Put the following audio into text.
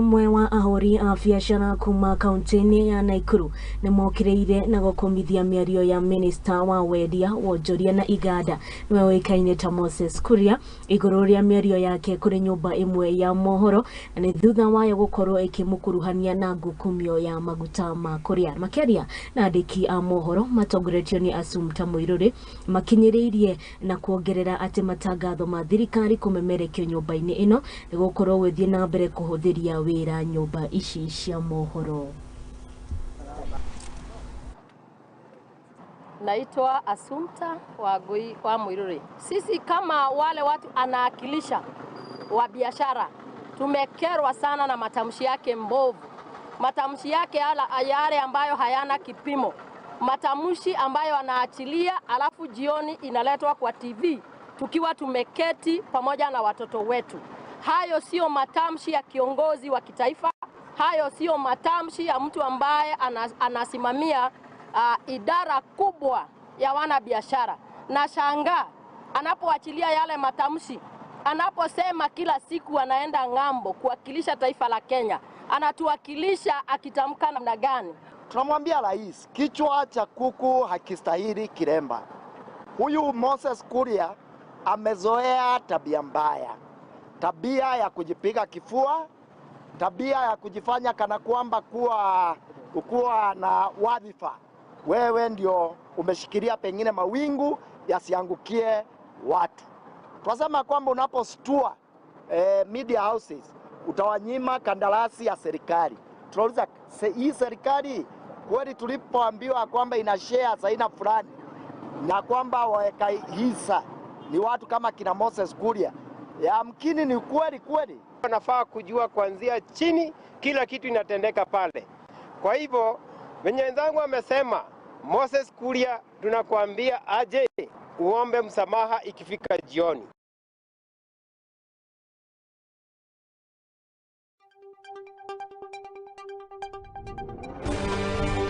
Mwe wa ahori a biacara kuma kaunti-ini ya Nakuru ni mokireire na gukomithia mĩario ya minista wa wendia, wonjoria na iganda niwe wikaine ta Moses Kuria iguru ria mĩario yake kuri nyumba imwe ya mohoro na ni thutha wayo gukorwo ikimukuruhania na ngukumio ya maguta ma kuria. Makeria na andiki a mohoro matongoretio ni Assumpta Muiruri makinyiriirie na kuongerera ati matangatho ma thirikari kumemerekio nyumba-ini ino ni gukorwo gwithie na mbere kuhuthiria wira nyumba ici cia mohoro. Naitwa Assumpta wa Muiruri. Sisi kama wale watu anaakilisha wa biashara tumekerwa sana na matamshi yake mbovu. Matamshi yake yale ambayo hayana kipimo. Matamshi ambayo anaachilia alafu jioni inaletwa kwa TV tukiwa tumeketi pamoja na watoto wetu. Hayo sio matamshi ya kiongozi wa kitaifa. Hayo sio matamshi ya mtu ambaye anasimamia idara kubwa ya wanabiashara. Na shangaa anapoachilia yale matamshi, anaposema kila siku anaenda ng'ambo kuwakilisha taifa la Kenya, anatuwakilisha akitamka namna gani? Tunamwambia rais, kichwa cha kuku hakistahili kiremba. Huyu Moses Kuria amezoea tabia mbaya. Tabia ya kujipiga kifua, tabia ya kujifanya kana kwamba kuwa na wadhifa. Wewe ndio umeshikilia pengine mawingu yasiangukie watu. Tunasema kwamba unapostua media houses utawanyima kandarasi ya serikali. Tunauliza hii serikali kweli tulipoambiwa kwamba ina share aina fulani na kwamba waweka hisa ni watu kama kina Moses Kuria, yamkini ni kweli. Wanafaa kujua kuanzia chini kila kitu inatendeka pale. Kwa hivyo wenye wenzangu wamesema Moses Kuria tunakuambia aje uombe msamaha ikifika jioni.